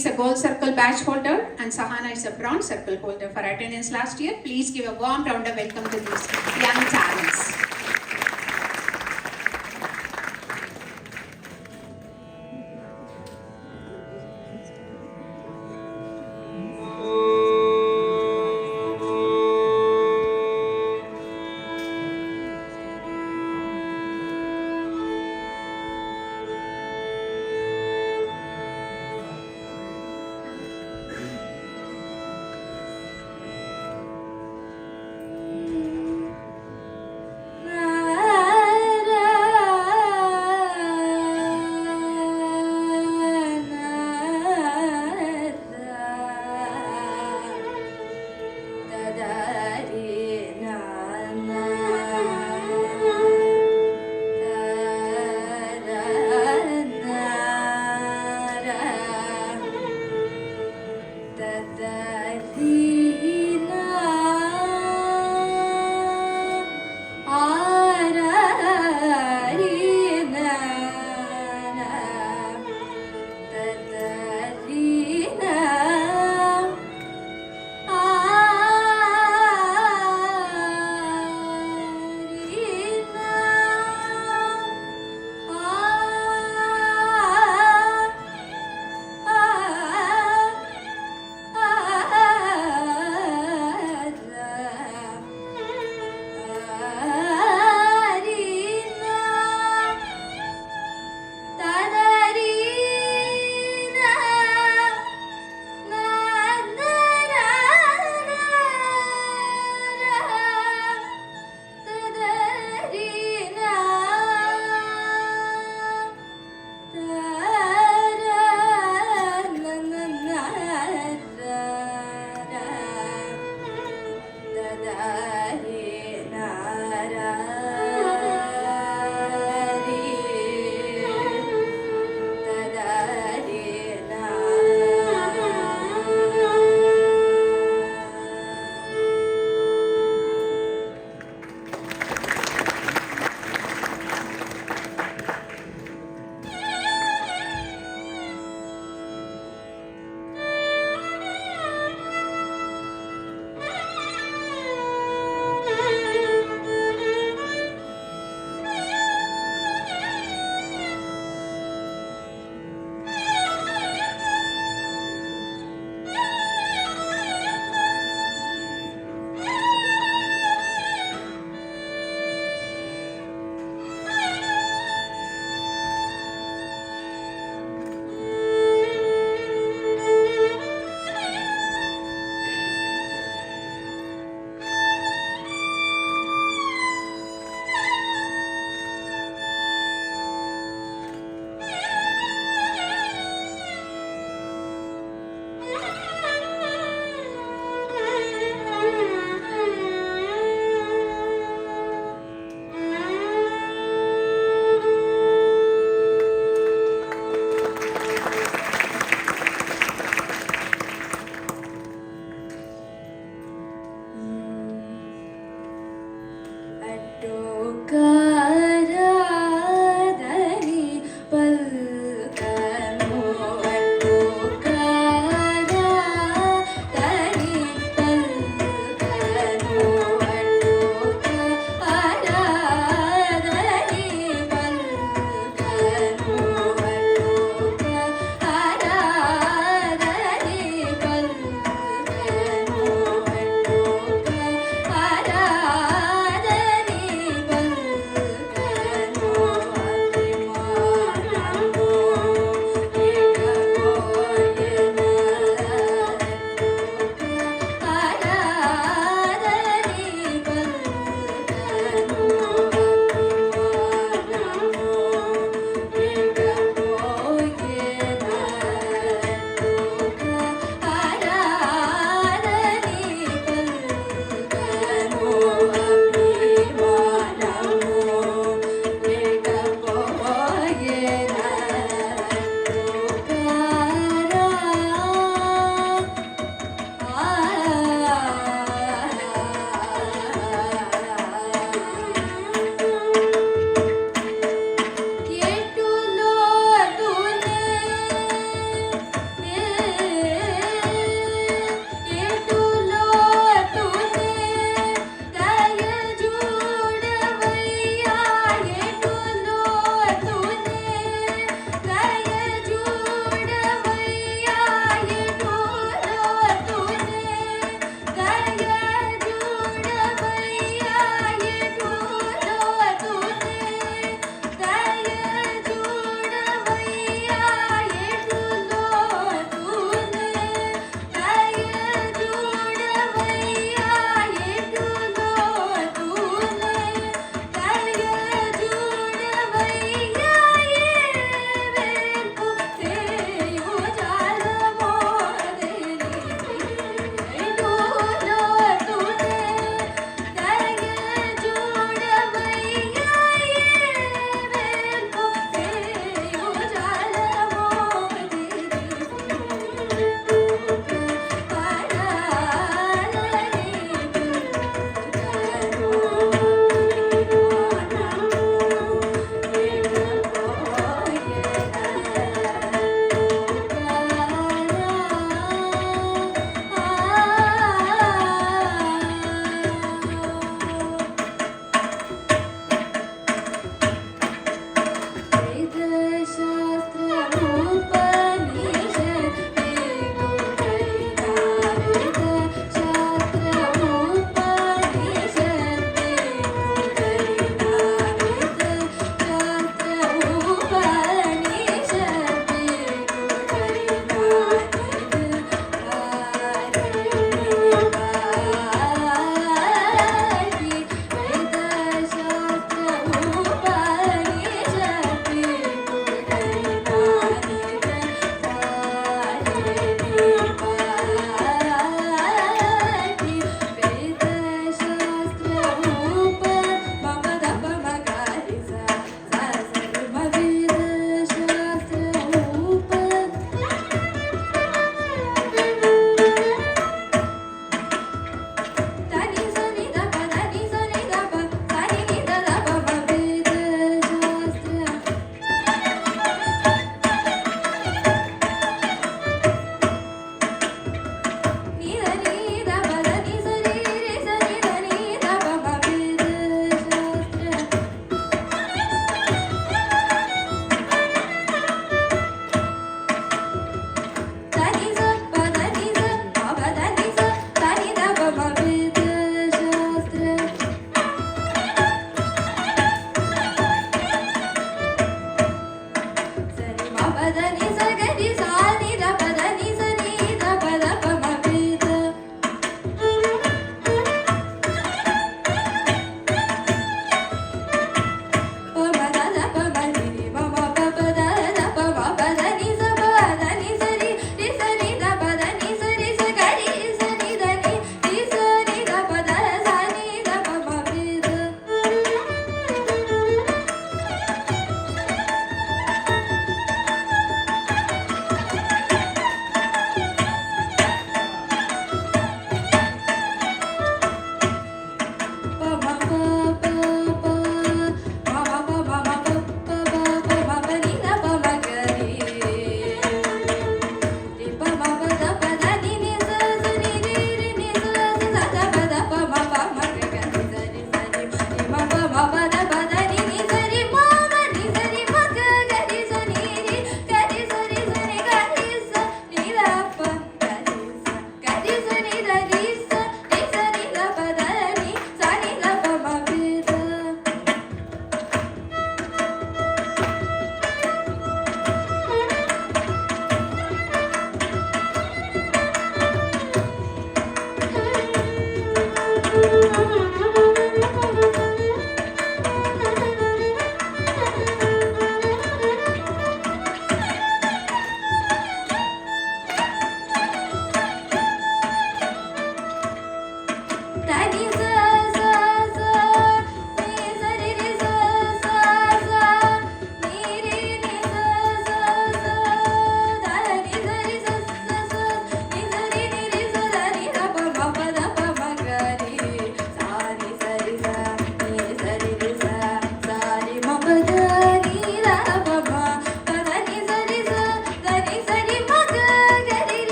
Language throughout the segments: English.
is a gold circle badge holder and Sahana is a bronze circle holder for attendance last year. Please give a warm round of welcome to these young talents.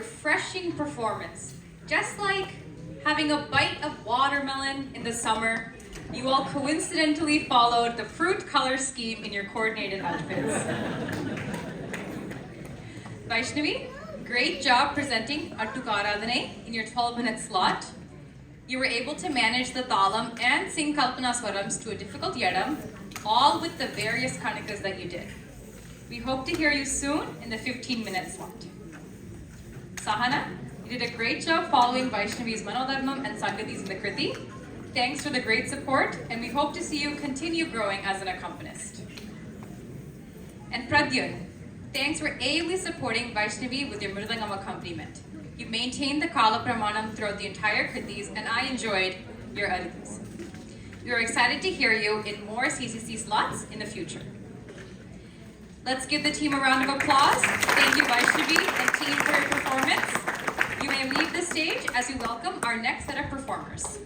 refreshing performance. Just like having a bite of watermelon in the summer, you all coincidentally followed the fruit color scheme in your coordinated outfits. Vaishnavi, great job presenting Attuka Aradhane in your 12-minute slot. You were able to manage the talam and sing Kalpana Swarams to a difficult yadam, all with the various kanikas that you did. We hope to hear you soon in the 15-minute slot. Sahana, you did a great job following Vaishnavi's Manodharmam and Sangati's in the Kriti. Thanks for the great support, and we hope to see you continue growing as an accompanist. And Pradyun, thanks for ably supporting Vaishnavi with your Mridangam accompaniment. You maintained the Kala Pramanam throughout the entire Kritis, and I enjoyed your Aritis. We are excited to hear you in more CCC slots in the future. Let's give the team a round of applause. Thank you, Vaishnavi and team, for your performance. You may leave the stage as we welcome our next set of performers.